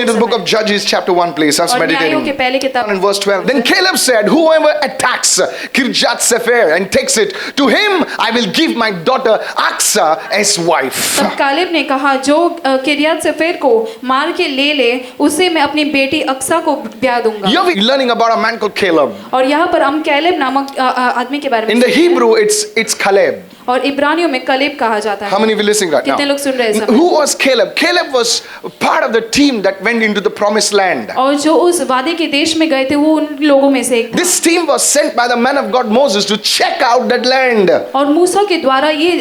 to the book of Judges chapter 1 please. Us meditating. के पहले किताब In verse 12. Then Caleb said, whoever attacks Kirjat Sefer and takes it, to him I will give my daughter Aksa as wife. तब Caleb ने कहा जो किरियत सेफेर को मार के ले ले उसे मैं अपनी बेटी अक्सा को ब्याह दूंगा. You're learning about a man called Caleb. और यहाँ पर हम कैलेब नामक आदमी के बारे में In the Hebrew it's Caleb. और इब्रानियों में कलेब कहा जाता है. How many of you listening right now? कितने लोग सुन रहे हैं? Who was Caleb? Caleb was part of the team that went into the promised land. और जो उस वादे के देश में गए थे वो उन लोगों में से एक था. This team was sent by the man of God Moses to check out that land. और मूसा के द्वारा ये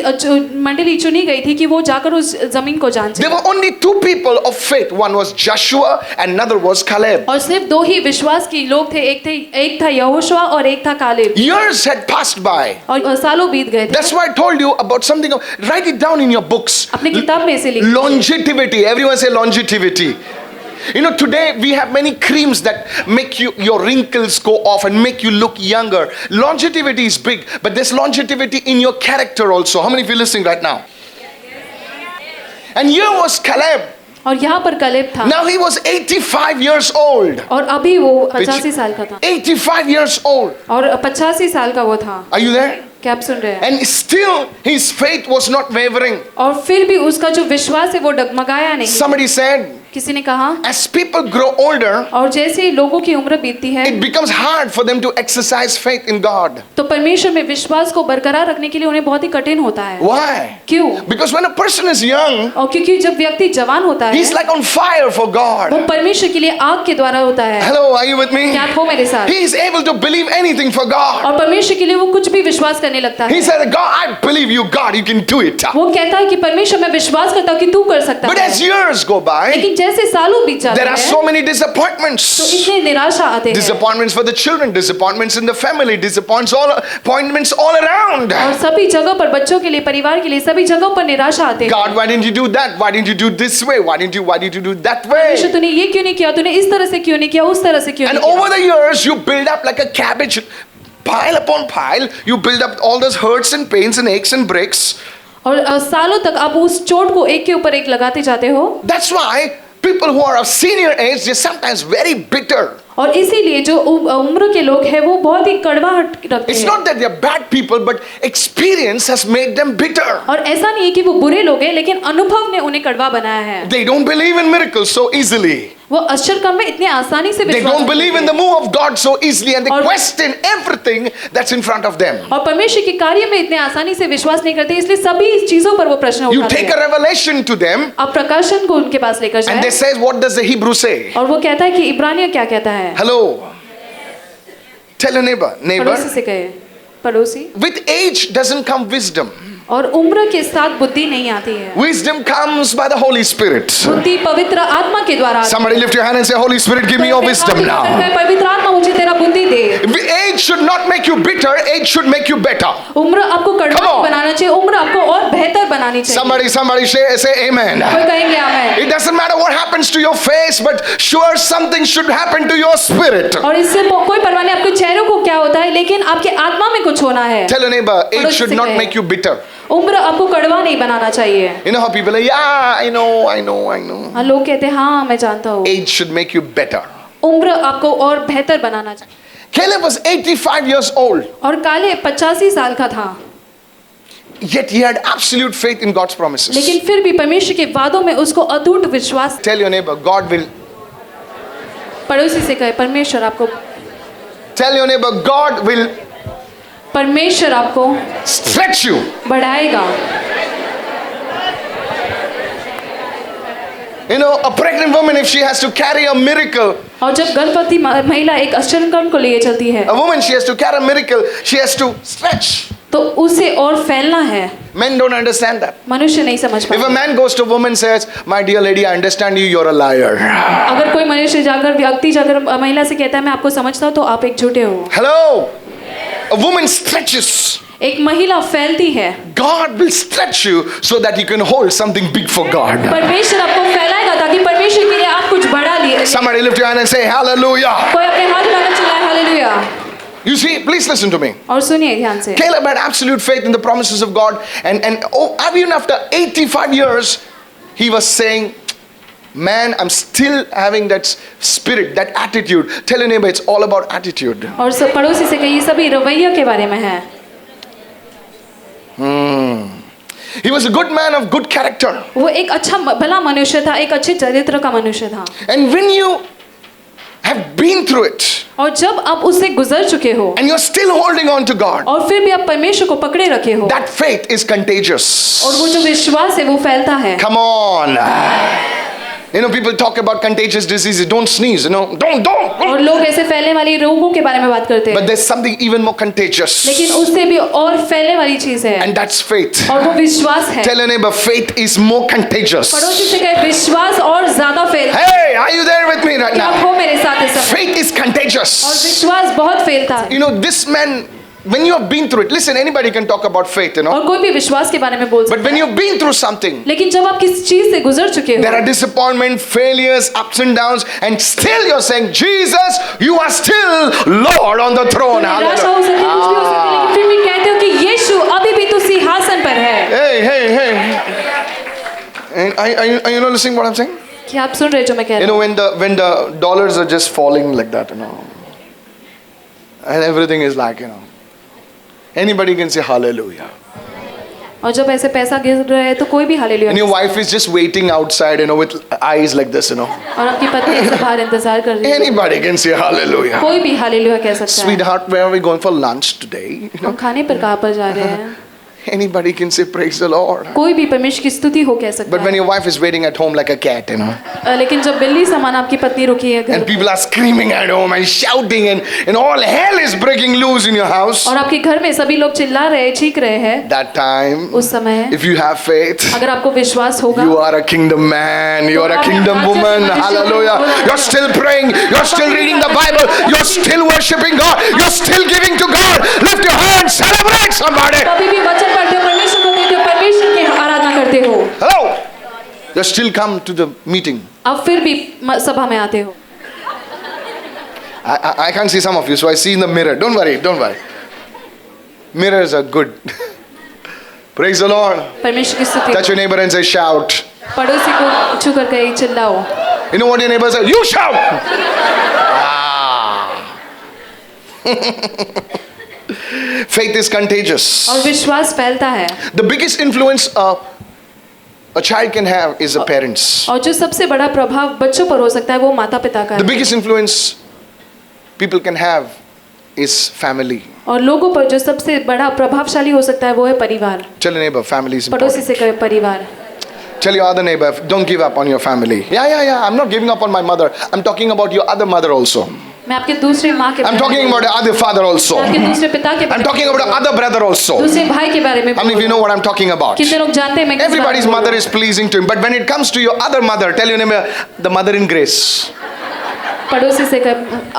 मंडली चुनी गई थी कि वो जाकर उस जमीन को जांचे. There were only two people of faith. One was Joshua and another was Caleb. और सिर्फ दो ही विश्वास के लोग थे. एक था यहोशुआ और एक था Caleb. Years had passed by. और सालों बीत गए थे. That's why I told you about something. Write it down in your books. अपनी किताब में इसे लिखिए. Longevity. Everyone say longevity. You know, today we have many creams that make your wrinkles go off and make you look younger. Longevity is big, but there's longevity in your character also. How many of you listening right now? And here was Caleb. और यहाँ पर कलेब था. Now he was 85 years old. और अभी वो 85 साल का था. 85 years old. और 85 साल का वो था. Are you there? क्या आप सुन रहे हैं? And still his faith was not wavering. और फिर भी उसका जो विश्वास है वो डगमगाया नहीं. Somebody said, किसी ने कहा, as people grow older, और जैसे लोगों की उम्र बीतती है, it becomes hard for them to exercise faith in God. तो परमेश्वर में विश्वास को बरकरार रखने के लिए उन्हें बहुत ही कठिन होता है. Why? क्यों? Because when a person is young, और क्योंकि जब व्यक्ति जवान होता है, he's like on fire for God. वो परमेश्वर के लिए आग के द्वारा होता है. Hello, are you with me? क्या आप हो मेरे साथ? He is able to believe anything for God. और परमेश्वर के लिए वो कुछ भी विश्वास करने लगता है. He said, God, I believe you, God, you can do it. वो कहता है कि परमेश्वर मैं विश्वास करता हूँ कि तू कर सकता है. But as years go by, लेकिन जैसे सालों बीत जाते there are हैं, so many disappointments. तो इतने निराशा आते हैं. Disappointments for the children, disappointments in the family, disappointments all around. और सभी जगह पर बच्चों के लिए, परिवार के लिए, सभी जगहों पर निराशा आते हैं. God, why didn't you do that? Why didn't you do this way? Why didn't you do that way? परमेश्वर तूने ये क्यों नहीं किया? तूने इस तरह से क्यों नहीं किया? उस तरह से क्यों And नहीं किया? over the years, you build up like a cabbage, pile upon pile. You build up all those hurts and pains and aches and breaks. और सालों तक आप उस चोट को एक के ऊपर एक लगाते जाते हो. That's why people who are of senior age, they're sometimes very bitter. और इसीलिए जो उम्र के लोग हैं वो बहुत ही कड़वाहट रखते It's हैं. not that they're bad people, but experience has made them bitter. और ऐसा नहीं है कि वो बुरे लोग हैं, लेकिन अनुभव ने उन्हें कड़वा बनाया है. They don't believe in miracles so easily. वो आश्चर्य काम में इतने आसानी से They विश्वास don't नहीं believe in करते. the move of God so easily, and they और- question everything that's in front of them. और परमेश्वर के कार्य में इतने आसानी से विश्वास नहीं करते, इसलिए सभी चीजों पर वो प्रश्न You उठाते take a हैं. revelation to them, अब प्रकाशन को उनके पास लेकर and they जाए, say, what does the Hebrew say? और वो कहता है कि इब्रानिया क्या कहता है. Hello. Tell your neighbor, पड़ोसी से कहे, पड़ोसी. with age doesn't come wisdom. और उम्र के साथ बुद्धि नहीं आती है. Wisdom comes by the Holy Spirit. बुद्धि पवित्र आत्मा के द्वारा आती है. Somebody lift your hand and say, Holy Spirit, give me your wisdom now. पवित्र आत्मा मुझे तेरा बुद्धि दे. Age should not make you bitter, age should make you better. उम्र आपको कड़वा Come on. नहीं बनाना चाहिए, उम्र आपको और बेहतर बनानी चाहिए. Somebody say amen. कोई कहेंगे आमेन. It doesn't matter what happens to your face, but sure something should happen to your spirit. और इससे कोई परवाह नहीं आपके चेहरे को क्या होता है, लेकिन आपके आत्मा में कुछ होना है. Tell your neighbor, age पड़ोसी should से not कहे. make you bitter. उम्र आपको कड़वा नहीं बनाना चाहिए. You know how people are, yeah, I know. हाँ, लोग कहते हैं हाँ मैं जानता हूँ. Age should make you better. उम्र आपको और बेहतर बनाना चाहिए. Caleb was 85 years old, और काले 85 साल का था, yet he had absolute faith in God's promises. लेकिन फिर भी परमेश्वर के वादों में उसको अटूट विश्वास. Tell your neighbor, God will. पड़ोसी से कहे, परमेश्वर आपको, Tell your neighbor, God will परमेश्वर आपको stretch you. बढ़ाएगा. You know, a pregnant woman, if she has to carry a miracle, और जब गर्भवती महिला एक आश्चर्य कर्म को लिए चलती है, a woman, she has to carry a miracle, she has to stretch. तो उसे और फैलना है. Men don't understand that. मनुष्य नहीं समझ If a पाता. man goes to a woman and says, my dear lady, I understand you, you're a liar. अगर कोई मनुष्य जाकर व्यक्ति जाकर महिला से कहता है मैं आपको समझता हूँ, तो आप एक झूठे हो. Hello? A woman stretches. एक महिला फैलती है. God will stretch you so that you can hold something big for God. परमेश्वर आपको फैलाएगा ताकि परमेश्वर के लिए आप कुछ बड़ा लिए. Somebody lift your hand and say, hallelujah. कोई अपने हाथ उठाकर चिल्लाए hallelujah. You see, please listen to me. और सुनिए ध्यान से. Caleb had absolute faith in the promises of God, and even after 85 years, he was saying, man, I'm still having that spirit, that attitude. Tell your neighbor, it's all about attitude. और सब पड़ोसी से कहिए सभी रवैया के बारे में है। He was a good man of good character. वो एक अच्छा भला मनुष्य था, एक अच्छे चरित्र का मनुष्य था। And when you have been through it, और जब आप उससे गुजर चुके हो and you're still holding on to God, और फिर भी आप परमेश्वर को पकड़े रखे हो, that faith is contagious. और वो जो विश्वास है वो फैलता है। Come on. You know, people talk about contagious diseases. Don't sneeze, you know. Don't. और लोग ऐसे फैलने वाली रोगों के बारे में बात करते But हैं, there's something even more contagious. लेकिन उससे भी और फैलने वाली चीज है, And that's faith. और वो विश्वास है। Tell your neighbor, faith is more contagious. पड़ोसी से कहे विश्वास और ज्यादा फैलता है। Hey, are you there with me right क्या आप now? हो मेरे साथ इस समय? Faith is contagious. और विश्वास बहुत फैलता है। You know, this man, when you have been through it, listen, anybody can talk about faith, you know. और कोई भी विश्वास के बारे में बोल But सकता when है, you've been through something, लेकिन जब आप किसी चीज से गुजर चुके there हो are disappointment, failures, ups and downs, and still you're saying, Jesus, you are still Lord on the throne. निराशा हो सकती है, कुछ भी हो सकता है, लेकिन फिर भी कहते हो कि यीशु अभी भी तो सिंहासन पर है। Hey. And are you not listening what I'm saying? क्या आप सुन रहे हो जो मैं कह You रहा know, हूँ? when the dollars are just falling like that, you know, and everything is like, you know, anybody can say hallelujah. और जब ऐसे पैसा गिर रहा है तो कोई भी हालेलुया And your कह wife is just waiting outside, you know, with eyes like this, you know. सकता है। और आपकी पत्नी ऐसे बाहर इंतजार कर रही है, Anybody can say hallelujah. कोई भी हालेलुया कह सकता है। Sweetheart, where are we going for lunch today? You know, हम खाने पर कहाँ पर जा रहे हैं? anybody can say praise the Lord. कोई भी परमेश्वर की स्तुति हो कह सकता But when है। your wife is waiting at home like a cat, you know, लेकिन जब बिल्ली समान आपकी पत्नी रुकी है घर and पर, people are screaming at home and shouting, and all hell is breaking loose in your house, और आपके घर में सभी लोग चिल्ला रहे हैं, चीख रहे हैं, that time, उस समय if you have faith, अगर आपको विश्वास होगा, you are a kingdom man, you are a kingdom woman. Hallelujah. You're still praying, you're still reading the Bible, you're still worshiping God, you're still giving to God. Lift your hands, celebrate somebody. अभी भी वचन पढ़ते हो, परमेश्वर को देखते हो, परमेश्वर की आराधना करते हो, Hello. You still come to the meeting. अब फिर भी सभा में आते हो। I can't see some of you, so I see in the mirror. Don't worry. Mirrors are good. Praise the Lord. परमेश्वर की स्तुति। Touch your neighbor and say, shout. पड़ोसी को छू कर कहे चिल्लाओ। You know what your neighbor says? You shout. Faith is contagious. और विश्वास फैलता है। The biggest influence a child can have is the parents. और जो सबसे बड़ा प्रभाव बच्चों पर हो सकता है वो माता पिता का The है। biggest influence people can have is family. और लोगों पर जो सबसे बड़ा प्रभावशाली हो सकता है वो है परिवार। Tell your neighbor, family is पड़ोसी important. से कहे परिवार। Tell your other neighbor, don't give up on your family. Yeah. I'm not giving up on my mother. I'm talking about your other mother also. मैं आपके दूसरे माँ के I'm बारे talking में, about your other father also. आपके दूसरे पिता के I'm बारे talking में, about your other brother also. दूसरे भाई के बारे में। How many of you know what I'm talking about? कितने लोग जानते हैं मैं किस बारे में Everybody's बोल रहा mother हूँ? is pleasing to him. But when it comes to your other mother, tell your neighbor, the mother in grace. पड़ोसी से कहे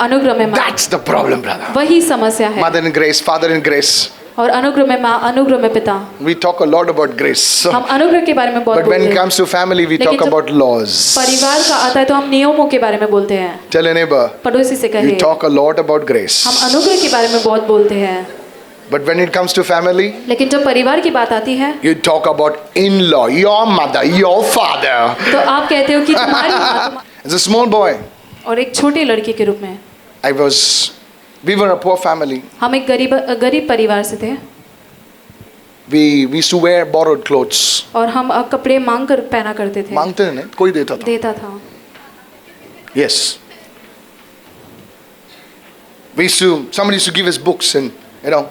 अनुग्रह में माँ। That's the problem, brother. वही समस्या है। Mother in grace, father in grace. और अनुग्रह में माँ, अनुग्रह में पिता। We talk a lot about grace. हम अनुग्रह के बारे में बहुत But when बोलते it हैं। comes to family, we लेकिन talk जब about laws. परिवार का आता है तो हम नियमों के बारे में बोलते हैं। Tell your neighbor, पड़ोसी से we कहे talk a lot about grace. हम अनुग्रह के बारे में बहुत बोलते हैं। But when it comes to family, लेकिन जब परिवार की बात आती है you talk about in-law, your mother, your father. तो आप कहते हो कि तुम्हारी माँ As a small boy, और एक छोटी लड़की के रूप में we were a poor family. हम एक गरीब परिवार से थे We used to wear borrowed clothes. और हम कपड़े मांग कर पहना करते थे। मांगते नहीं, कोई देता था. देता था। Yes. Somebody used to give us books, and you know,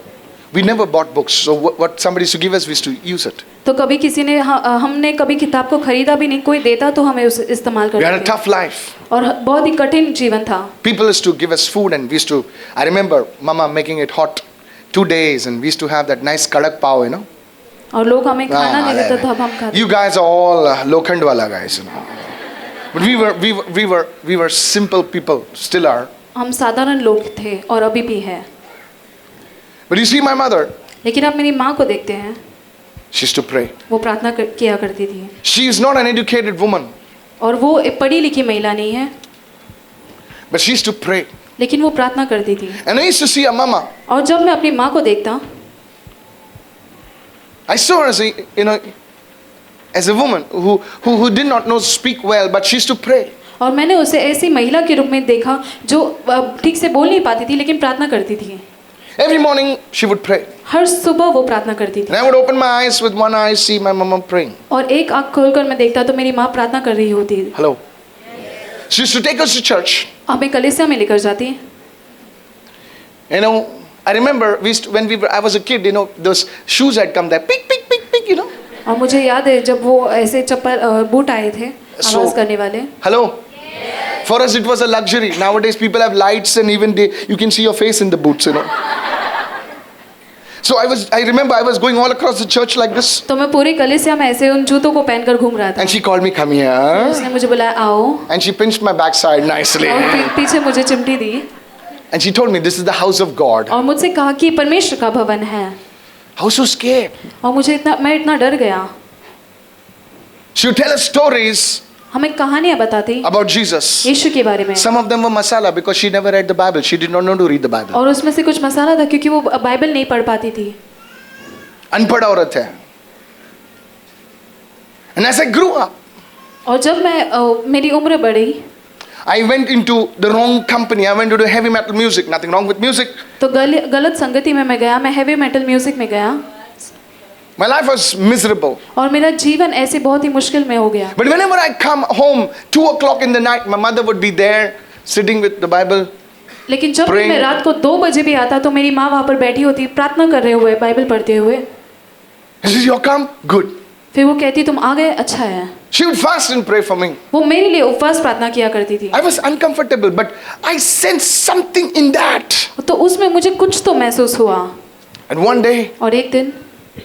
we never bought books. So what somebody used to give us, we used to use it. तो कभी किसी ने हमने कभी किताब को खरीदा भी नहीं, कोई देता तो हमें उसे इस्तेमाल We had a करते थे। tough life. और बहुत ही कठिन जीवन था। People used to give us food, and we used to. I remember Mama making it hot 2 days, and we used to have that nice kadak pav, you know. और लोग हमें खाना नहीं देते तब हम खाते। You guys are all Lokhandwala guys, you know. But we were simple people, still are. हम साधारण लोग थे और अभी भी है। But you see my mother, लेकिन आप मेरी माँ को देखते हैं, she used to pray. वो प्रार्थना किया करती थी। She is not an educated woman, और वो एक पढ़ी लिखी महिला नहीं है, but she used to pray. लेकिन वो प्रार्थना करती थी। And I used to see a mama. और जब मैं अपनी माँ को देखता, I saw her as a, you know, as a woman who did not know speak well, but she used to pray. और मैंने उसे ऐसी महिला के रूप में देखा जो ठीक से बोल नहीं पाती थी लेकिन प्रार्थना करती थी। Every morning she would pray. हर सुबह वो प्रार्थना करती थी। And I would open my eyes with one eye, see my mama praying. और एक आँख खोलकर मैं देखता तो मेरी माँ प्रार्थना कर रही होती है। Hello. She used to take us to church. हमें कलीसिया में लेकर जाती। You know, I remember I was a kid, you know, those shoes had come there, pick, pick, pick, pick, you know. और मुझे याद है जब वो ऐसे चप्पल बूट आए थे आवाज करने वाले। Hello. For us it was a luxury. Nowadays people have lights and even you can see your face in the boots, you know. So I remember I was going all across the church like this. तो मैं पूरी कलीसिया में ऐसे उन जूतों को पहनकर घूम रहा था। And she called me, come here. उसने मुझे बुलाया आओ। And she pinched my backside nicely. और पीछे मुझे चिमटी दी। And she told me this is the house of God. और मुझसे कहा कि परमेश्वर का भवन है। I was so scared. और मैं इतना डर गया। She would tell us stories हमें कहानियां बताती about Jesus. यीशु के बारे में। Some of them were masala because she never read the Bible. She did not know to read the Bible. और उसमें से कुछ मसाला था क्योंकि वो बाइबल नहीं पढ़ पाती थी। अनपढ़ औरत है। And as I grew up, और जब मैं मेरी उम्र बढ़ी, I went into the wrong company. I went into heavy metal music. Nothing wrong with music. तो गलत संगति में मैं गया। मैं हेवी मेटल म्यूजिक में गया। My life was miserable. और मेरा जीवन ऐसे बहुत ही मुश्किल में हो गया। But whenever I come home 2 o'clock in the night, my mother would be there sitting with the Bible. लेकिन जब मैं रात को 2 बजे भी आता तो मेरी माँ वहाँ पर बैठी होती प्रार्थना कर रहे हुए बाइबल पढ़ते हुए। She says, "You come, good." फिर वो कहती तुम आ गए अच्छा है। She would fast and pray for me. वो मेरे लिए उपवास प्रार्थना किया करती थी। I was uncomfortable, but I sensed something in that. तो उसमें मुझे कुछ तो महसूस हुआ। And one day, और एक दिन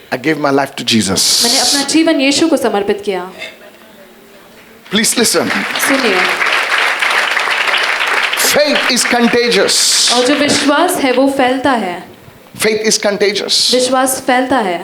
I gave my life to Jesus. मैंने अपना जीवन यीशु को समर्पित किया। Please listen. सुनिए। Faith is contagious. और जो विश्वास है वो फैलता है। Faith is contagious. विश्वास फैलता है।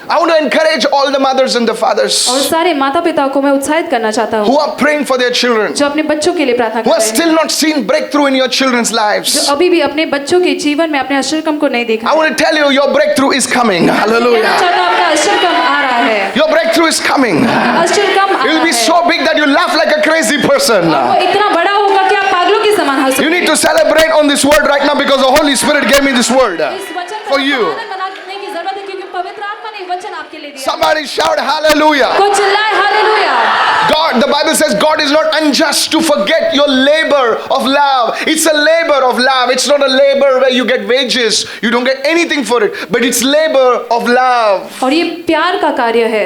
I want to encourage all the mothers and the fathers और सारे माता पिता को मैं उत्साहित करना चाहता हूँ who are praying for their children, जो अपने बच्चों के लिए प्रार्थना who कर have रहे हैं, still not seen breakthrough in your children's जो lives. अभी भी अपने बच्चों के जीवन में अपने अशरकम को नहीं देखा। I want to tell you, your breakthrough is coming. कहना Hallelujah. चाहता हूं, आपका अशरकम आ रहा है। Your breakthrough is coming. अशरकम uh It will रहा be है। so big that you laugh like a crazy person. और वो इतना बड़ा होगा कि आप पागलों के समान हंसोगे। You need to celebrate on this word right now because the Holy Spirit gave me this word इस वचन for को you. आनंद मनाने की जरूरत है क्योंकि पवित्र आत्मा ने वचन आपके लिए दिया। Somebody shout hallelujah. कोई चिल्लाए hallelujah. God, the Bible says God is not unjust to forget your labor of love. It's a labor of love. It's not a labor where you get wages. You don't get anything for it. But it's labor of love. और ये प्यार का कार्य है।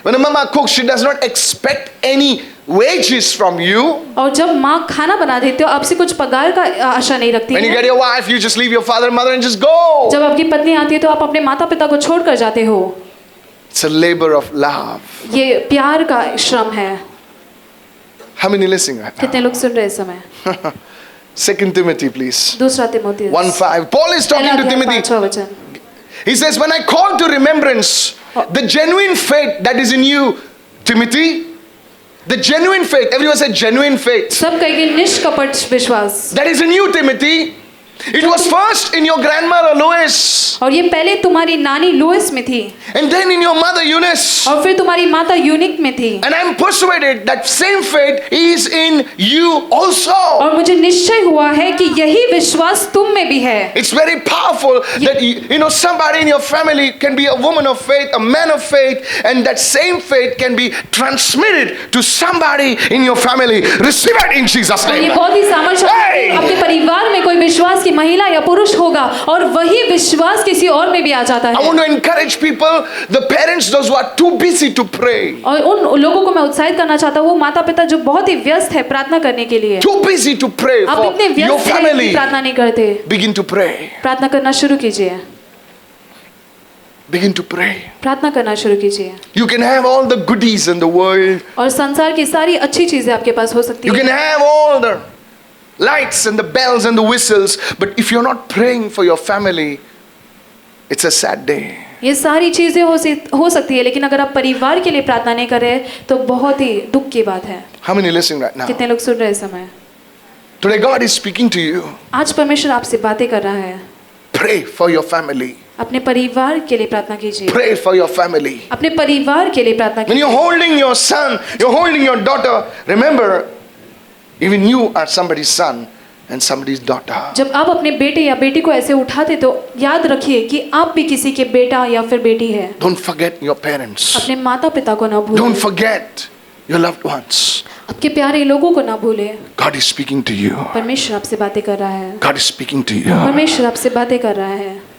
When a mama cooks, she does not expect any wages from you. और जब माँ खाना बना देती हो आपसे कुछ पगार का आशा नहीं रखती When you है। get your wife, you just leave your father and mother and just go. जब आपकी पत्नी आती है तो आप अपने माता पिता को छोड़कर जाते हो। It's a labor of love. ये प्यार का श्रम है। How many listening right now? कितने लोग सुन रहे हैं इस समय? 2 Timothy, please. दूसरा Timothy 1:5. Paul is talking to Timothy. 5वां वचन। He says, when I call to remembrance the genuine faith that is in you, Timothy, the genuine faith, everyone said genuine faith, सब कहेंगे निष्कपट विश्वास। that is in you, Timothy. It was first in your grandmother Lois, और ये पहले तुम्हारी नानी Louis में थी and then in your mother Eunice. और फिर तुम्हारी माता यूनिक में थी। And I am persuaded that same faith is in you also. और मुझे निश्चय हुआ है कि यही विश्वास तुम में भी है। It's very powerful that you know somebody in your family can be a woman of faith, a man of faith, and that same faith can be transmitted to somebody in your family. Receive it in Jesus' और ये name. बहुत ही सामर्थ्यशाली है। आपके परिवार में कोई विश्वास की महिला या पुरुष होगा और वही विश्वास किसी और में भी आ जाता I है। want to encourage people, the parents, those who are too busy to pray, और उन लोगों को मैं उत्साहित करना चाहता हूँ वो माता पिता जो बहुत ही व्यस्त है प्रार्थना करने के लिए। too busy to pray आप for इतने your व्यस्त हैं कि family. प्रार्थना नहीं करते। Begin to pray. प्रार्थना करना शुरू कीजिए। Begin to pray. प्रार्थना करना शुरू कीजिए। You can have all the goodies in the world. और संसार की सारी अच्छी चीजें आपके पास हो सकती You can हैं। have all the lights and the bells and the whistles, but if you're not praying for your family, it's a sad day. ये सारी चीजें हो सकती है लेकिन अगर आप परिवार के लिए प्रार्थना नहीं कर रहे तो बहुत ही दुख की बात है। How many listening right now? कितने लोग सुन रहे हैं इस समय? Today God is speaking to you. आज परमेश्वर आपसे बातें कर रहा है। Pray for your family. अपने परिवार के लिए प्रार्थना कीजिए, Pray for your family. अपने परिवार के लिए प्रार्थना When you're कीजिए। holding your son, you're holding your daughter, remember, even you are somebody's son and somebody's daughter. जब आप अपने बेटे या बेटी को ऐसे उठाते तो याद रखिए कि आप भी किसी के बेटा या फिर बेटी है। Don't forget your parents. अपने माता पिता को ना भूलें, Don't forget your loved ones. आपके प्यारे लोगों को ना भूलें। God is speaking to you. परमेश्वर आपसे बातें कर रहा है, God is speaking to you. परमेश्वर आपसे बातें कर रहा है।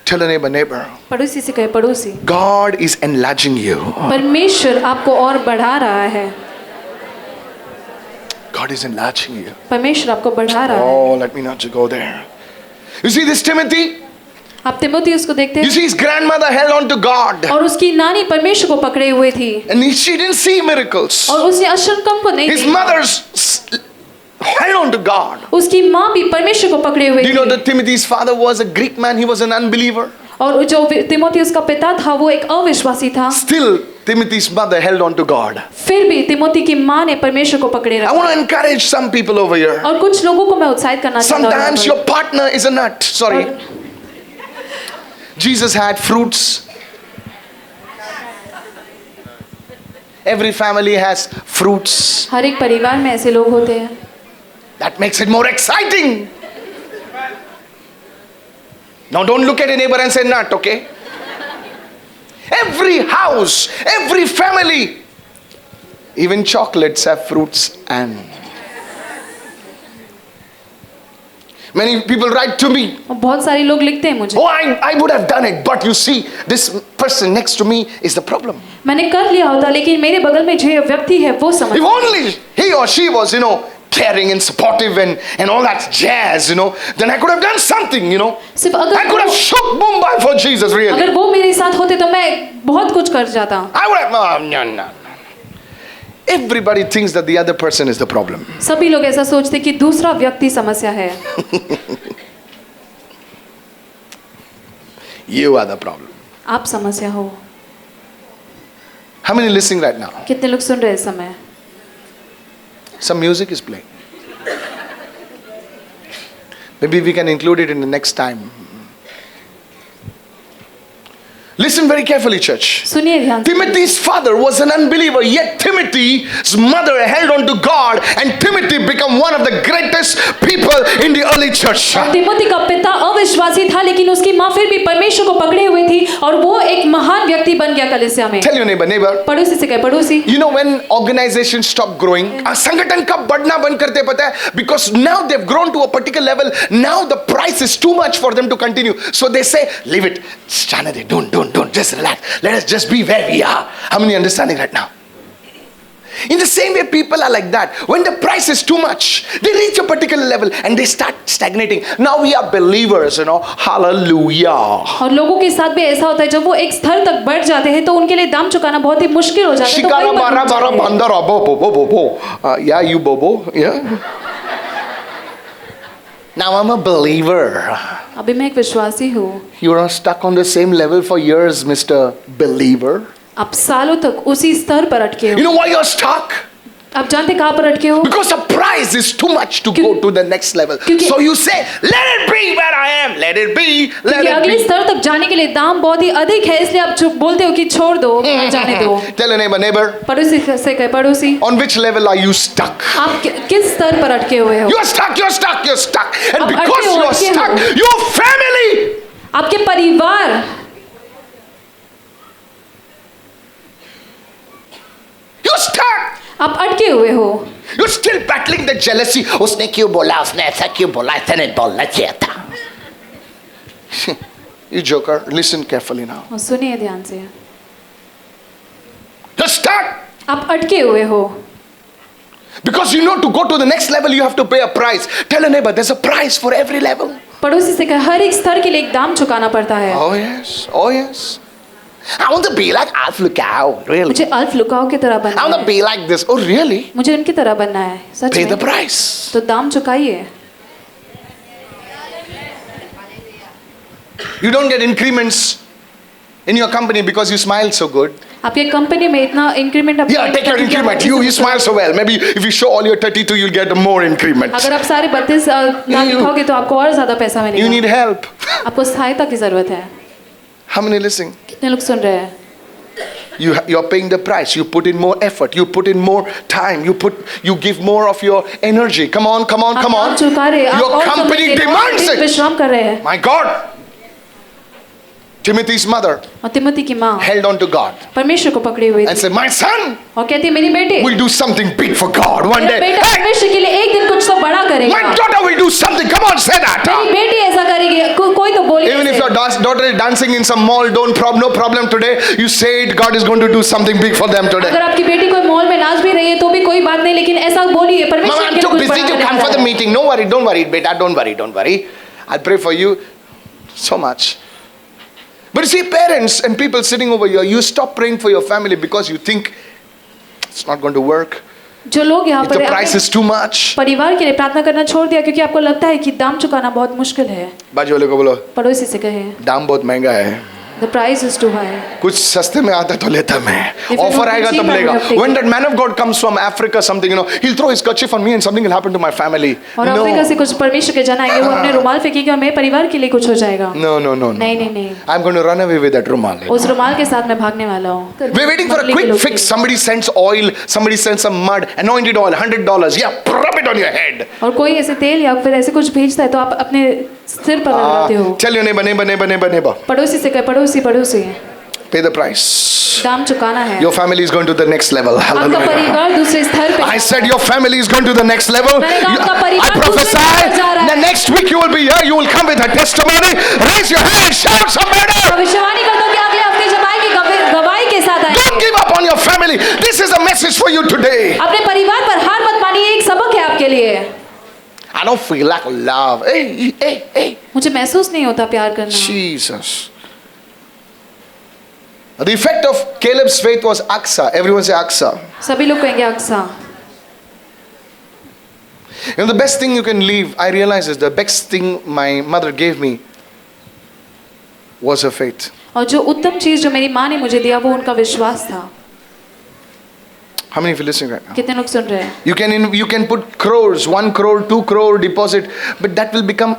Tell a neighbor, पड़ोसी से कहे, पड़ोसी, God is enlarging you. परमेश्वर आपको और बढ़ा रहा है, God is enlarging you. परमेश्वर आपको बढ़ा रहा है। Oh, let me not to go there. You see this Timothy? आप तिमोथेयुस को देखते You हैं, see his grandmother held on to God. और उसकी नानी परमेश्वर को पकड़े हुए थी And she didn't see miracles. और उसने अशुद्धकम को नहीं His देखा। mother's held on to God. उसकी माँ भी परमेश्वर को पकड़े हुए Do you know थी, that Timothy's father was a Greek man? He was an unbeliever. और जो तिमोथेयुस का पिता था वो एक अविश्वासी था। Still, Timothy's mother held on to God. फिर भी तिमोथी की माँ ने परमेश्वर को पकड़े I रखा। want to encourage some people over here. और कुछ लोगों को मैं उत्साहित करना चाहता हूँ Sometimes यहाँ your partner is a nut. Sorry. पर। Jesus had fruits. Every family has fruits. हर एक परिवार में ऐसे लोग होते हैं, That makes it more exciting. Now don't look at your neighbor and say nut, okay? Every house, every family, even chocolates have fruits and many people write to me, और बहुत सारे लोग लिखते हैं मुझे, oh, I would have done it, but you see, this person next to me is the problem. मैंने कर लिया होता लेकिन मेरे बगल में जो व्यक्ति है वो समझ। If only he or she was, caring and supportive and all that jazz, then I could have done something, सिर्फ I could have shook Mumbai for Jesus, really. अगर वो मेरे साथ होते तो मैं बहुत कुछ कर जाता। I would have, no. Everybody thinks that the other person is the problem. सभी लोग ऐसा सोचते कि दूसरा व्यक्ति समस्या है, You are the problem. आप समस्या हो। How many listening right now? कितने लोग सुन रहे हैं इस समय? Some music is playing. Maybe we can include it in the next time. Listen very carefully, church. सुनिए ध्यान से। Timothy's father was an unbeliever, yet Timothy's mother held on to God, and Timothy became one of the greatest people in the early church. Timothy का पिता अविश्वासी था लेकिन उसकी माँ फिर भी परमेश्वर को पकड़े हुए थी और वो एक महान व्यक्ति बन गया कलीसिया में। Tell your neighbor. पड़ोसी से कहे, पड़ोसी, You know when organizations stop growing, संगठन कब बढ़ना बंद करते पता है? Because now they've grown to a particular level. Now the price is too much for them to continue. So they say, leave it. Stand there. Don't. Just relax. Let us just be where we are. How many understanding right now? In the same way, people are like that. When the price is too much, they reach a particular level and they start stagnating. Now we are believers, Hallelujah. और लोगों के साथ भी ऐसा होता है जब वो एक स्तर तक बढ़ जाते हैं तो उनके लिए दाम चुकाना बहुत ही मुश्किल हो जाता है। तो Shikara वही bara मत bara जाइए। bandara bo. Yeah, you bobo. Yeah. Now I'm a believer. अभी मैं एक विश्वासी हूँ। You are stuck on the same level for years, Mr. Believer. आप सालों तक उसी स्तर पर अटके हो। You know why you're stuck? आप जानते कहाँ पर अटके हो? Because the price is too much to go to the next level. क्योंकि- So you say, let it be where I am. Let it be. Let क्योंकि it अगले be. स्तर तक जाने के लिए दाम बहुत ही अधिक है, इसलिए आप चुप बोलते हो कि छोड़ दो, जाने दो। Tell your neighbor, पड़ोसी से कहे, पड़ोसी, on which level are you stuck? आप किस स्तर पर अटके हुए हो? You're stuck. And अब because अटके हो, you're अटके stuck, हो। your family, आपके परिवार, you're stuck. आप अटके हुए हो। You're still battling the jealousy. उसने क्यों बोला, उसने ऐसा क्यों बोला, ऐसा नहीं बोलना चाहिए था. You joker, listen carefully now. और सुनिए ध्यान से, You're stuck. आप अटके हुए हो Because you know to go to the next level you have to pay a price. Tell a neighbor there's a price for every level. पड़ोसी से कहे, हर एक स्तर के लिए एक दाम चुकाना पड़ता है। Oh yes. I want to be like Alf Lukau, really. मुझे अल्फ लुकाओ की तरह बनना I want to है, be like this. Oh really? मुझे उनकी तरह बनना है, सच Pay the में। price. तो दाम चुकाइए। You don't get increments in your company because you smile so good. आपके कंपनी में इतना इंक्रीमेंट आप Yeah, take your increment. You smile so well. Maybe if you show all your 32, you'll get more increment. अगर आप सारे 32 लाख दिखाओगे तो आपको और ज्यादा पैसा You मिलेगा। need help. आपको सहायता की जरूरत है। How many listening? कितने लोग सुन रहे हैं? You're paying the price. You put in more effort. You put in more time. You give more of your energy. Come on, come on, come आप on. चुका रहे हैं, आप Your और company समय के लिए और demands अधिक it. विश्राम कर रहे हैं। My God. Timothy's mother और तिमोथी की माँ held on to God परमेश्वर को पकड़ी हुई and थी said, "My son और कहती है मेरी बेटी will do something big for God one मेरा day. बेटा Hey, परमेश्वर के लिए एक दिन कुछ तो बड़ा करेगा। my daughter will do something. Come on, say that. मेरी बेटी ऐसा करेगी। कोई तो बोले Even if your daughter is dancing in some mall, no problem today. You say it. God is going to do something big for them today. अगर आपकी बेटी कोई मॉल में नाच भी रही है तो भी कोई बात नहीं, लेकिन ऐसा बोलिए Mama, परमेश्वर I'm के too लिए कुछ busy बड़ा to करने come for वाला the है। meeting. Don't worry, beta. Don't worry. I'll pray for you so much. But you see, parents and people sitting over here, you stop praying for your family because you think it's not going to work. जो लोग यहाँ The पर price is too much. परिवार के लिए प्रार्थना करना छोड़ दिया क्योंकि आपको लगता है कि दाम चुकाना बहुत मुश्किल है। बाजू वाले को बोलो, पड़ोसी से कहे दाम बहुत महंगा है, the price is too high। कुछ सस्ते में आता तो लेता मैं, you ऑफर don't आएगा cheap, तब I would लेगा। have taken When that man of God comes from Africa, something, he'll throw his kerchief on me and something will happen to my family. और अफ्रीका से No, कुछ परमेश्वर के जन आएंगे, वो अपने रुमाल फेंकेंगे और मेरे परिवार के लिए कुछ हो जाएगा। no. नहीं I'm going to run away with that rumal. उस रुमाल के साथ मैं भागने वाला हूँ। We're waiting for a मंडली के quick लोग fix. Somebody sends oil, somebody sends some mud, anointed oil, $100. Yeah, rub it on your head. और कोई ऐसे तेल या फिर ऐसे कुछ भेजता है तो आप अपने सिर पर लगाते हो। Tell your neighbor, पड़ोसी से कहे पड़ोसी pay the price. दाम चुकाना है। Your family is going to the next level. आपका Hallelujah. परिवार दूसरे स्तर पे I said your family is going to the next level. मैंने कहा आपका I परिवार दूसरे prophesy स्तर पर जा रहा है। the next week you will be here. You will come with a testimony. Raise your hand and shout some better. भविष्यवाणी कर दो कि अगले हफ्ते जब आएगी गवाही के साथ आएगी। Don't give up on your family. This is a message for you today. अपने परिवार पर हार मत मानिए, एक सबक है आपके लिए। I don't feel like love. Hey. मुझे महसूस नहीं होता प्यार करना। Jesus. The effect of Caleb's faith was Aksa. Everyone say Aksa. सभी लोग कहेंगे Aqsa. The best thing you can leave, I realize, is the best thing my mother gave me was her faith. और जो उत्तम चीज जो मेरी माँ ने मुझे दिया वो उनका विश्वास था। How many of you listening right now? कितने लोग सुन रहे हैं? You can put crores, 1 crore, 2 crore deposit, but that will become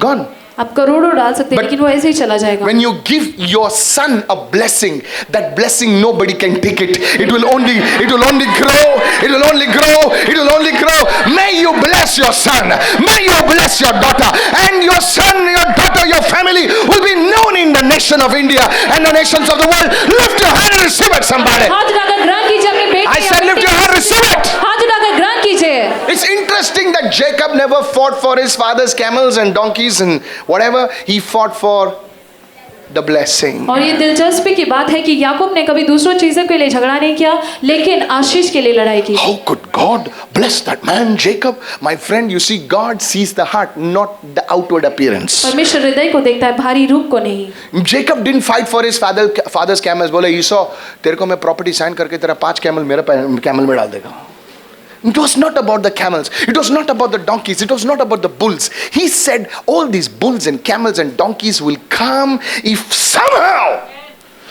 gone. आप करोड़ों डाल सकते हैं But लेकिन वो ऐसे ही चला जाएगा। When you give your son a blessing, that blessing nobody can take it. It will only grow. It will only grow. May you bless your son. May you bless your daughter. And your son, your daughter, your family will be known in the nation of India and the nations of the world. Lift your hand and receive it, somebody. हाथ उठाकर ग्रहण कीजिए अपनी बेटी। I said lift your hand, receive it. हाथ उठाकर ग्रहण कीजिए। It's interesting that Jacob never fought for his father's camels and donkeys and whatever. He fought for the blessing. और ये दिलचस्पी की बात है कि याकूब ने कभी दूसरों चीजों के लिए झगड़ा नहीं किया, लेकिन आशीष के लिए लड़ाई की। How could God bless that man, Jacob? My friend, you see, God sees the heart, not the outward appearance. परमेश्वर हृदय को देखता है, भारी रूप को नहीं। Jacob didn't fight for his father's camels. बोले ईसो, तेरे को मैं प्रॉपर्टी साइन करके तेरा 5 कैमल मेरे कैमल में डाल देगा. It was not about the camels. It was not about the donkeys. It was not about the bulls. He said all these bulls and camels and donkeys will come if somehow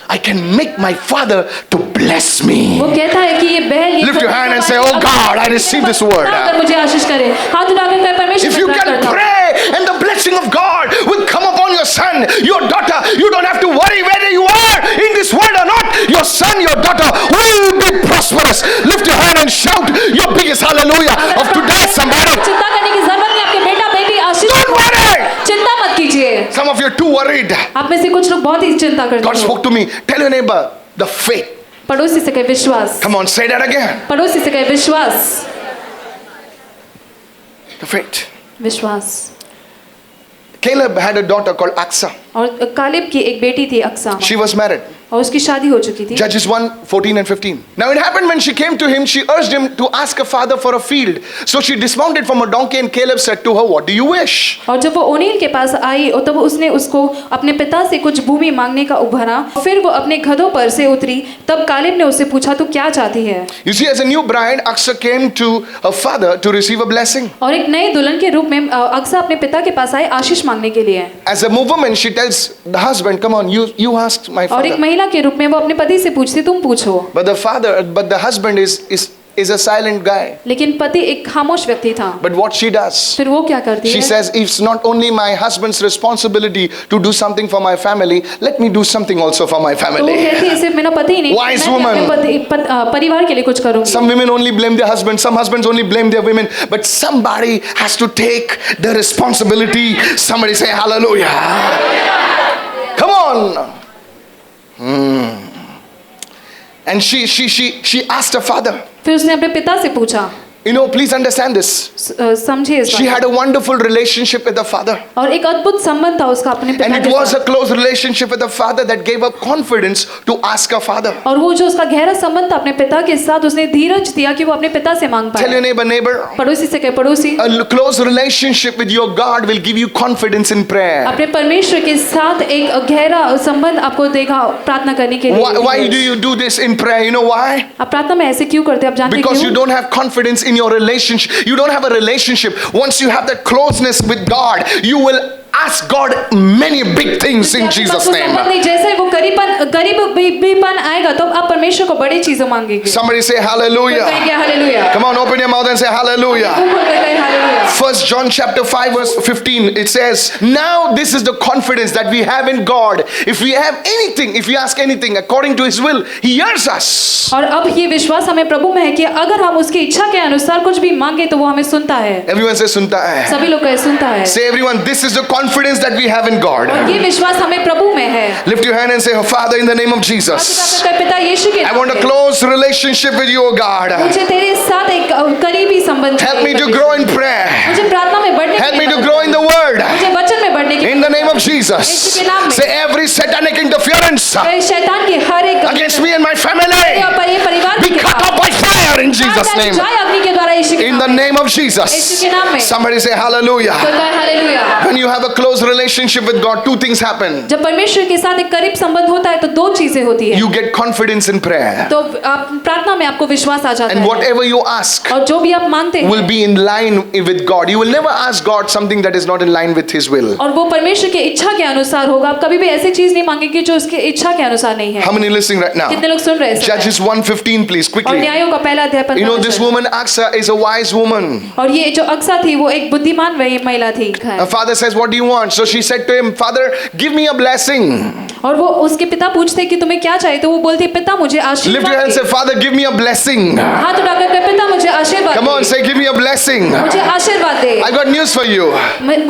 I can make my father to bless me. वो कहता है कि ये बैल Lift your hand and say, "Oh God, I receive this word." अगर मुझे आशीष करे, हाथ उठाकर कहे परमेश्वर If you मैं can प्रार्थना करता हूँ। pray and the blessing of God will come upon your son, your daughter, you don't have to worry whether you are in this world or not. Your son, your daughter will be prosperous. Lift your hand and shout your biggest hallelujah of today, somebody. चिंता करने की जरूरत नहीं, आपके बेटा बेटी आशीष। Don't worry. चिंता मत कीजिए। Some of you are too worried. आप में से कुछ लोग बहुत ही चिंता करते God हो। spoke to me. Tell your neighbor the faith. पड़ोसी से कहे विश्वास। Come on, say that again. पड़ोसी से कहे विश्वास। The faith. विश्वास। Caleb had a daughter called Aksa. और कालेब की एक बेटी थी अक्सा, She was married. और उसकी शादी हो चुकी थी। Judges 1:14 and 15. Now it happened when she came to him, she urged him to ask her father for a field. So she dismounted from a donkey and Caleb said to her, "What do you wish?" और जब वो O'Neill के पास आई और तब उसने उसको अपने पिता से कुछ भूमि मांगने का उभरा, फिर वो अपने गधों पर से उतरी। तब कालेब ने उससे पूछा, तू क्या चाहती है? You see, as a new bride, Aksa came to her father to receive a blessing. और एक नए दुल्हन के रूप में अक्सा अपने पिता के पास आई आशीष मांगने के लिए। As a woman, she tells the husband, "Come on, you asked my और एक father." महिला महिला के रूप में वो अपने पति से पूछती तुम पूछो, but the husband is a silent guy. लेकिन पति एक खामोश व्यक्ति था। But what she does, फिर वो क्या करती she है? says, it's not only my husband's responsibility to do something for my family, let me do something also for my तो वो family. कहती है सिर्फ मेरा पति ही नहीं, Wise मैं भी woman. अपने परिवार के लिए कुछ करूंगी। Some women only blame their husbands, some husbands only blame their women, but somebody has to take the responsibility. Somebody say hallelujah. Come on. And she asked her father, फिर उसने अपने पिता से पूछा, you know, please understand this. समझिए इस She बात had a wonderful relationship with her father. को। और एक अद्भुत संबंध था उसका अपने पिता And it के was a साथ। close relationship with her father that gave her confidence to ask her father. और वो जो उसका गहरा संबंध था अपने पिता के साथ, उसने धीरज दिया कि वो अपने पिता से मांग Tell your पाए। neighbor, पड़ोसी से कहे, पड़ोसी a close relationship with your God will give you confidence in prayer. अपने परमेश्वर के साथ एक गहरा संबंध आपको देगा प्रार्थना करने के Why do लिए। you do this in prayer? You know why? आप प्रार्थना में ऐसे क्यों करते हैं? आप जानते हैं Because you क्यों? don't have confidence in your relationship. You don't have a relationship. Once you have that closeness with God, you will ask God many big things in आपके पास Jesus' वो name. संबंध नहीं, जैसे वो करीबीपन आएगा तो आप परमेश्वर को बड़ी चीजें मांगेंगे। Somebody say तो hallelujah. कहेंगे hallelujah. Come on, open your mouth and say hallelujah. मुंह खोल कर कहें hallelujah. 1 John chapter 5 verse 15, it says, now this is the confidence that we have in God. If we have anything, if we ask anything according to his will, he hears us. और अब ये विश्वास हमें प्रभु में है कि अगर हम उसकी इच्छा के अनुसार कुछ भी मांगे तो वो हमें सुनता है। Everyone say sunta hai. सभी लोग कहे सुनता है। Say everyone, this is the confidence that we have in God. और ये विश्वास हमें प्रभु में है। Lift your hand and say, oh, Father, in the name of Jesus, पिता यीशु के I want a close relationship with you, oh God. मुझे तेरे साथ एक करीबी संबंध Help me to grow in prayer. मुझे प्रार्थना में बढ़ने Help की me to मदद grow in the word. मुझे वचन में बढ़ने की In the name of Jesus. यीशु के नाम में। Say every satanic interference कई शैतान की हर एक against me and my family ये परिवार be cut off by fire in Jesus' name. जाए अग्नि के द्वारा यीशु के In the नाम में। name of Yeshu Jesus. के नाम में। Somebody say hallelujah. कोई कहे hallelujah. When you have a close relationship with God, two things happen. जब परमेश्वर के साथ एक करीब संबंध होता है तो दो चीजें होती है। You get confidence in prayer. तो आप प्रार्थना में आपको विश्वास आ जाता And है whatever you ask और जो भी आप मांगते हैं will be in line with God. You will never ask God something that is not in line with his will. और वो परमेश्वर की इच्छा के अनुसार होगा। आप कभी भी ऐसी चीज नहीं मांगेंगे जो उसकी इच्छा के अनुसार नहीं है। How many listening right now? कितने लोग सुन रहे हैं? Judges 1:15, please, और quickly. न्यायों का पहला अध्याय 15 You know, this woman Aksa is a wise woman. और ये जो अक्सा थी वो एक बुद्धिमान महिला थी। Her father says, what do you want? So she said to him, Father, give me a blessing. और वो उसके पिता पूछते कि तुम्हें क्या चाहिए, तो वो बोलती पिता मुझे Lift your hand and say, आशीर्वाद Father, give me a blessing. हाथ उठाकर कहे पिता मुझे आशीर्वाद Come on, they. say, give me a blessing. मुझे आशीर्वाद दे। I got news for you.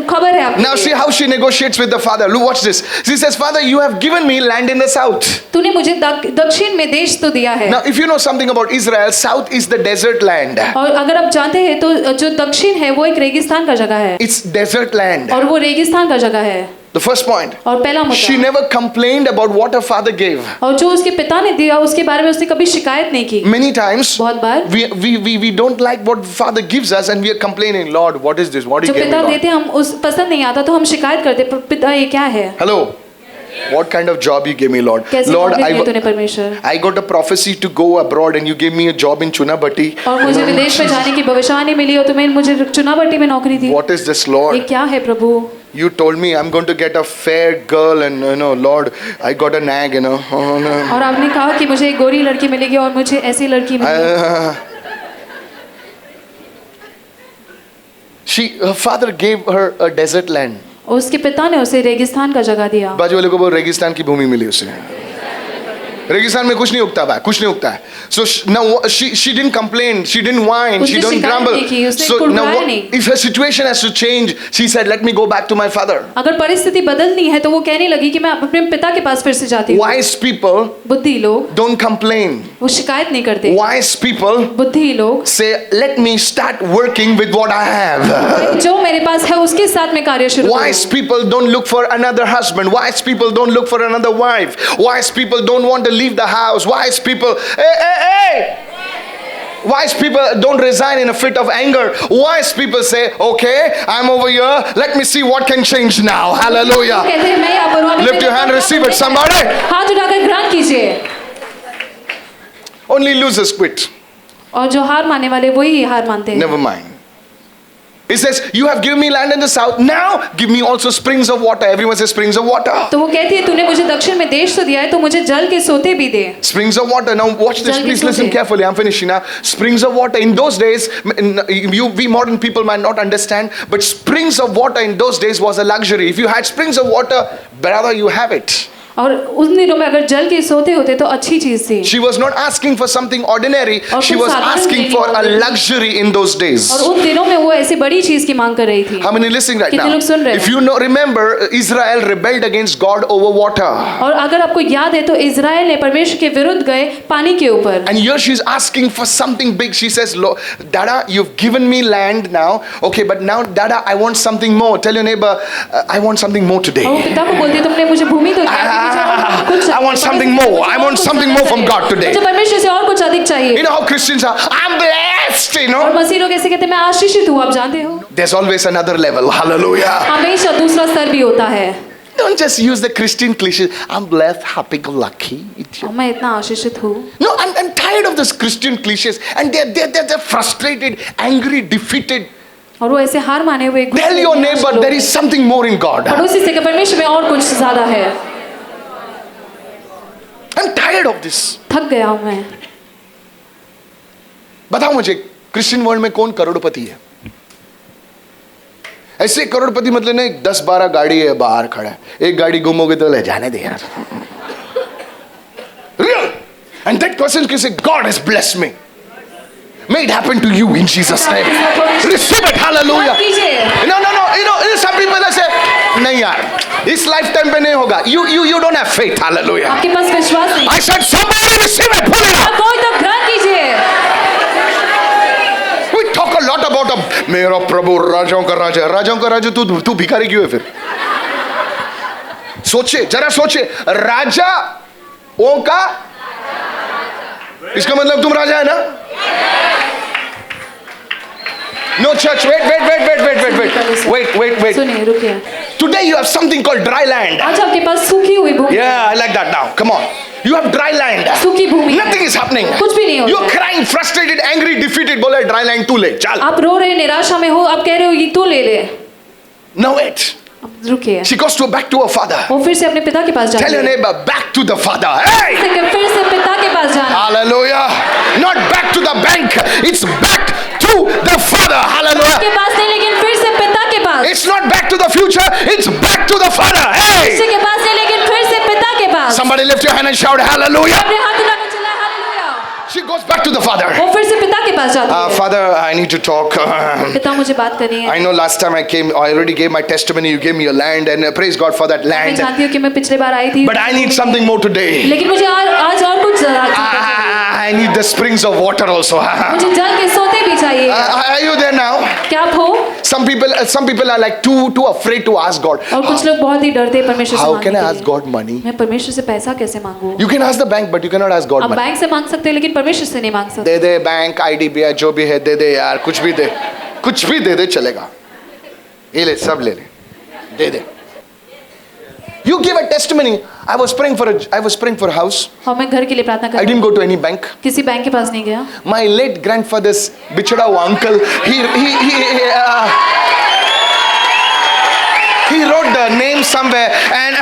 खबर है आपके Now see लिए। how she negotiates with the father. Look, watch this. She says, Father, you have given me land in the south. तूने मुझे दक्षिण में देश तो दिया है। Now, if you know something about Israel, south is the desert land. और अगर आप जानते हैं तो जो दक्षिण है वो एक रेगिस्तान का जगह है It's desert land. और वो रेगिस्तान का जगह है। The first point. और पहला She मुद्दा never complained about what her father gave. और जो उसके पिता ने दिया उसके बारे में उसने कभी शिकायत नहीं की। Many times, बहुत बार we don't like what father gives us and we are complaining, Lord, what is this? What do जो you give me, पिता Lord? देते हम उस पसंद नहीं आता तो हम शिकायत करते पिता ये क्या है, Hello. What kind of job you gave me, Lord? कैसे Lord, नौकरी दी तूने I परमेश्वर, got a prophecy to go abroad and you gave me a job in Chunabati. और मुझे विदेश में जाने की भविष्यवाणी मिली और तुम्हें मुझे चुनावटी में नौकरी दी। What is this, ये Lord? क्या है प्रभु? You told me I'm going to get a fair girl and Lord, I got a nag, Oh, no. और आपने कहा कि मुझे एक गोरी लड़की मिलेगी और मुझे ऐसी लड़की मिलेगी। Her father gave her a desert land. उसके पिता ने उसे रेगिस्तान का जगह दिया। बाजू वाले को बोल रेगिस्तान की भूमि मिली उसे। रेगिस्तान में कुछ नहीं उगता भाई, कुछ नहीं उगता है। So now she didn't complain, she didn't whine, she didn't grumble. So now if her situation has to change, she said, let me go back to my father. अगर परिस्थिति बदलनी है तो वो कहने लगी कि मैं अपने पिता के पास फिर से जाती हूँ। Wise people बुद्धि लोग don't complain. वो शिकायत नहीं करते। Wise people बुद्धि लोग say, let me start working with what I have. जो मेरे पास है उसके साथ में कार्य शुरू करूँ। Wise people don't look for another husband. Wise people don't look for another wife. Wise people don't want to leave the house. Wise people, hey! Wise people don't resign in a fit of anger. Wise people say, okay, I'm over here. Let me see what can change now. Hallelujah. कहते हैं मैं यहाँ पर हूँ, अभी Lift your hand, receive it, somebody. हाथ उठाकर ग्रहण कीजिए। Only losers quit. और जो हार मानने वाले वही हार मानते हैं। Never mind. He says, you have given me land in the south. Now give me also springs of water. Everyone says springs of water. तो वो कहती है तूने मुझे दक्षिण में देश तो दिया है तो मुझे जल के सोते भी दे. Springs of water. Now watch this. Jal ke Please listen sote. carefully. I'm finishing now. Springs of water. In those days, we modern people might not understand, but springs of water in those days was a luxury. If you had springs of water, brother, you have it. और उन दिनों में अगर जल के सोते होते तो अच्छी चीज थी. She was not asking for something ordinary. और She कुछ was साधारण asking नहीं for a मांग रही थी. luxury in those days. और उन दिनों में वो ऐसी बड़ी चीज की मांग कर रही थी. How many listening right कितने now? लोग सुन रहे हैं? If you know, remember, Israel rebelled against God over water. और अगर आपको याद है तो इजराइल ने परमेश्वर के विरुद्ध गए पानी के ऊपर. And here she's asking for something big. She says, Dada, you've given me land now. Okay, but now, Dada, I want something more. Tell your neighbor, I want something more today. और वो पिता को बोलती है तुमने मुझे भूमि तो दिया है, मुझे और कुछ I want something more. I want something more from God today. मुझे परमेश्वर से और कुछ अधिक चाहिए. You know how Christians are? I'm blessed, you और know. मसीह लोग ऐसे कहते हैं मैं आशीषित हूँ. आप जानते हो There's always another level. Hallelujah. हमेशा दूसरा स्तर भी होता है. Don't just use the Christian cliché. I'm blessed, happy, go lucky. और मैं इतना आशीषित हूँ. No, I'm tired of those Christian cliches. And they're frustrated, angry, defeated. और वो ऐसे हार माने हुए. Tell your neighbor there is something more in God. पड़ोसी से कि परमेश्वर में और कुछ ज्यादा है. I'm tired of this. थक गया हूँ मैं. बताओ मुझे क्रिश्चियन वर्ल्ड में कौन करोड़पति है? ऐसे करोड़पति मतलब नहीं 10-12 गाड़ी है बाहर खड़ा है. एक गाड़ी घूमोगे तो ले जाने दे यार. Real. And that person can say, God has blessed me. May it happen to you in Jesus' name. Receive it. Hallelujah. कीजिए. No. You know, some people say, नहीं यार, इस lifetime पे नहीं होगा. You don't have faith. Hallelujah. आपके पास विश्वास नहीं. I said, somebody receive it. Pull it up. कोई तो ग्रहण कीजिए. We talk a lot about मेरा प्रभु राजाओं का राजा. राजाओं का राजा तू भिखारी क्यों है फिर? सोचे, जरा सोचे, राजा ओ का, इसका मतलब तुम राजा है ना? No church, wait. सुनिए, रुकिए. Today you have something called dry land. आज आपके पास सूखी हुई भूमि. Yeah, I like that now. Come on. You have dry land. सूखी भूमि. Nothing is happening. कुछ भी नहीं हो You're रहा है. crying, frustrated, angry, defeated. बोले dry land तू ले, चल. आप रो रहे निराशा में हो. आप कह रहे हो ये तू ले ले. No wait. अब रुकिए. She goes back to her father. वो फिर से अपने पिता के पास Tell जाती your है. neighbor, back to the father. Hey! फिर से पिता के पास जाना. Hallelujah. Not back to the bank. It's back to the father. Hallelujah. के पास नहीं लेकिन फिर से पिता के पास. It's not back to the future. It's back to the father. Hey! किसी के पास नहीं लेकिन फिर से पिता के पास. Somebody lift your hand and shout hallelujah. अपने हाथ उठाकर चिल्लाए hallelujah. She goes back to the father. वो फिर से पिता के पास जाती है. Father, I need to talk. पिता मुझे बात करनी है. I know last time I came, I already gave my testimony. You gave me your land, and praise God for that मैं land. जानती हूँ कि मैं पिछले बार आई थी. But I need something more today. लेकिन मुझे आज और कुछ चाहिए. I need the springs of water also. मुझे जल के सोते भी चाहिए. Are you there now? क्या आप हो? Some people are like too afraid to ask God. और कुछ लोग बहुत ही डरते हैं परमेश्वर से How मांगने can I के ask लिए. God money? मैं परमेश्वर से पैसा कैसे मांगूं? You can ask the bank, but you cannot ask God आप money. बैंक से मांग सकते हैं लेकिन परमेश्वर से नहीं मांग सकते. दे दे बैंक IDBI जो भी है दे दे यार, कुछ भी दे चलेगा. ये ले, सब ले दे दे. You give a testimony. I was praying for a house. और मैं घर के लिए प्रार्थना कर I didn't go to any bank. किसी बैंक के पास नहीं गया. My late grandfather's bichada hua uncle, he wrote the name somewhere, and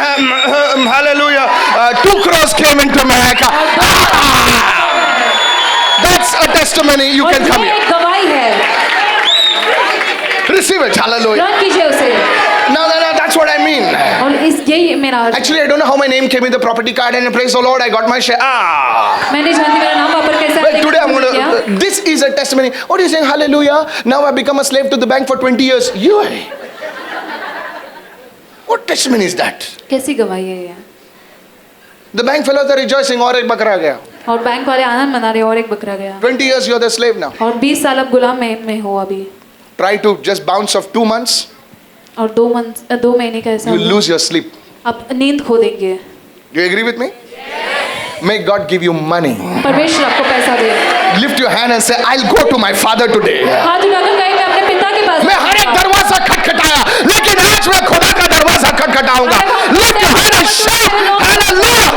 hallelujah, 2 crores came into my account. That's a testimony. You और can come ये here. एक गवाही है. Receive it. Hallelujah. ग्रहण कीजिए उसे. No, that's what I mean. और यही मेरा अर्थ है. Actually, I don't know how my name came in the property card, and praise the Lord, I got my share. मैं नहीं जानती मेरा नाम वहाँ पर कैसे आया, Well, लेकिन today I'm मैंने किया. gonna. This is a testimony. What are you saying? Hallelujah. Now I've become a slave to the bank for 20 years. What testimony is that? कैसी गवाही है ये? The bank fellows are rejoicing. और एक बकरा गया. और बैंक वाले आनंद मना रहे और एक बकरा गया. 20 years you're the slave now. और 20 साल अब गुलाम में हो अभी. Try to just bounce of 2 months. और 2 महीने का ऐसा You हुआ. lose your sleep. आप नींद खो देंगे. Do you agree with me? May God give you money. परमेश्वर आपको पैसा दे. Lift your hand and say, I'll go to my father today. हाथ उठाकर कहें मैं अपने पिता के पास. मैं हर एक दरवाजा खटखटाया, लेकिन आज मैं खुदा का दरवाजा खटखटाऊंगा. Lift your hand and shout, hallelujah.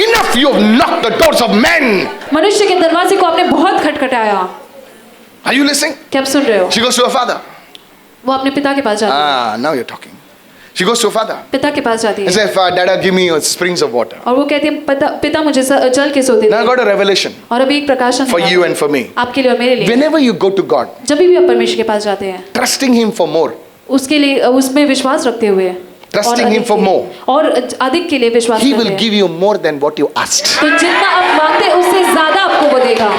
Enough, you've knocked the doors of men. मनुष्य के दरवाजे को आपने बहुत खटखटाया. Are you listening? क्या आप सुन रहे हो? She goes to her father. वो अपने पिता के पास जाती है। Ah, now you're talking. She goes to her father. पिता के पास जाती And है says, Dada, give me springs of water. और वो कहती है पिता मुझे जल के सोते Now I थे। got a revelation और अभी एक प्रकाशन for हुआ you and for me. आपके लिए और मेरे लिए। Whenever you go to God, जब भी आप परमेश्वर के पास जाते हैं trusting Him for more, उसके लिए उसमें विश्वास रखते हुए Trusting और Him अधिक for के- more. और अधिक के लिए विश्वास He करते will हैं give you more than what you asked. तो जितना आप मांगते हैं उससे ज्यादा आपको वो देगा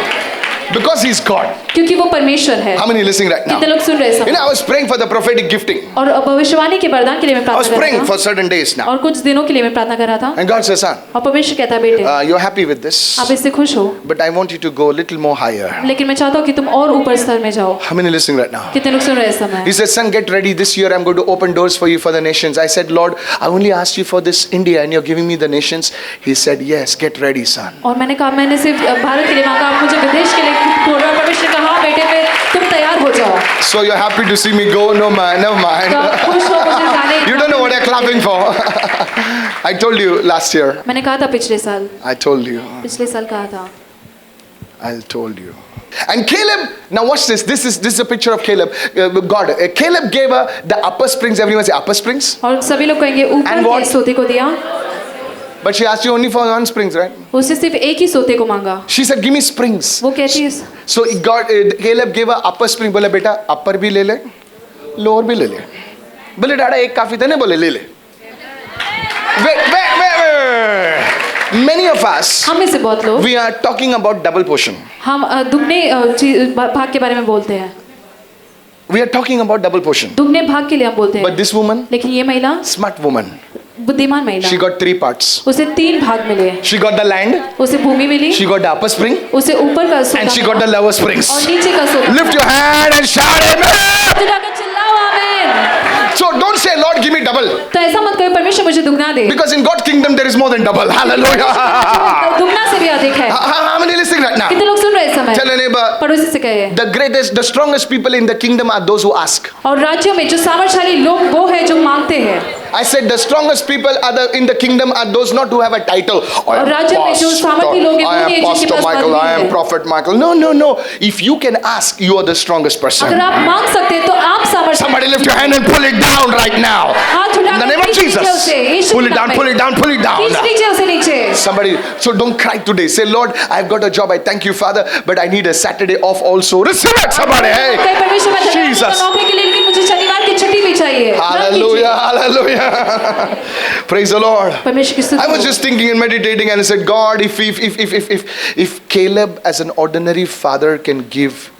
Because He's God. क्योंकि वो परमेश्वर है। How many are listening right now? कितने लोग सुन रहे हैं You सब? know, I was praying for the prophetic gifting. और भविष्यवाणी के वरदान के लिए मैं I was प्रार्थना कर praying रहा for था certain days now. और कुछ दिनों के लिए मैं प्रार्थना कर रहा था And God says, son, और परमेश्वर कहता है बेटे you're happy with this, आप इससे खुश हो but I want you to go a little more higher. लेकिन मैं चाहता हूँ कि तुम और ऊपर स्तर में जाओ। How many are listening right now? कितने लोग सुन रहे हैं इस समय? He said, son, get ready. This year I'm going to open doors for you for the nations. I said, Lord, I only asked you for this India and you're giving me the nations. He said, yes, get ready, son. और मैंने कहा मैंने सिर्फ भारत के लिए मांगा आप मुझे विदेश के लिए बोल रहे हो। परमेश्वर ने कहा हाँ बेटे तुम तैयार हो जाओ। So you're happy to see me go? No, man, never mind. तो आप खुश हो मुझे जाने। You don't know what you're clapping for. I told you last year. मैंने कहा था पिछले साल I कहा था। told you. And Caleb, now watch this. This is a picture of Caleb. God. Caleb gave her the upper springs. Everyone say upper springs. और सभी लोग कहेंगे ऊपर And what? के सोते को दिया। But she asked you only for one springs, right? उससे सिर्फ एक ही सोते को मांगा। She said, give me springs. वो कहती है So God, Caleb gave her upper spring. बोले बेटा upper भी ले ले, lower भी ले ले. बोले डाड़ा एक काफी था ना, बोले ले ले. Wait. Many of us, हम में से बहुत लोग we are talking about double portion. हम दुगने भाग के बारे में बोलते हैं। We are talking about double portion. दुगने भाग के लिए हम बोलते But हैं। this woman, लेकिन ये महिला smart woman, बुद्धिमान महिला she got 3 parts. उसे 3 भाग मिले। She got the land, उसे भूमि मिली, she got the upper spring, उसे ऊपर का सोता and she मिला, got the lower springs. और नीचे का सोता। Lift your hand and shout amen. चिल्लाकर चिल्लाओ आमीन। So don't say, Lord, give me double. तो ऐसा मत कहो परमेश्वर मुझे दुगना दे। Because in God's kingdom there is more than double. Hallelujah. दुगना से भी अधिक है। How many listening right now? कितने लोग सुन रहे हैं इस समय? Tell your neighbor, पड़ोसी से कहे। the greatest, the strongest people in the kingdom are those who ask. और राज्यों में जो सामर्थ्यशाली लोग वो है जो मांगते हैं। I said the strongest people in the kingdom are those not who have a title. I और am राज्यों में जो सामर्थ्य लोग हैं वो I नहीं am है जिनके Pastor पास Michael, पदवी I am है। Prophet Michael. No. If you can ask, you are the strongest person. अगर आप मांग सकते हैं तो आप सामर्थ्य। Somebody lift your hand and pull it down right now. हाथ उठाकर In the name of खींच लीजिए Jesus. उसे, यीशु Pull के it down, नाम में। pull it down, pull it down. खींच लीजिए उसे नीचे। Somebody, so don't cry today. Say, Lord, I've got a job. I thank you, Father, but I need a Saturday off also. Receive it, somebody. कई Hey, परमेश्वर मैं धन्यवाद Jesus. देता हूं नौकरी के लिए लेकिन मुझे शनिवार की छुट्टी भी चाहिए। hallelujah. Praise the Lord. परमेश्वर की स्तुति I was हो। just thinking and meditating, and I said, God, if Caleb as an ordinary father can give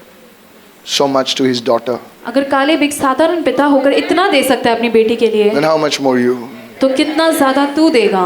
so much to his daughter, अगर कालेब एक साधारण पिता होकर इतना दे सकता है अपनी बेटी के लिए then how much more you? तो कितना ज्यादा तू देगा।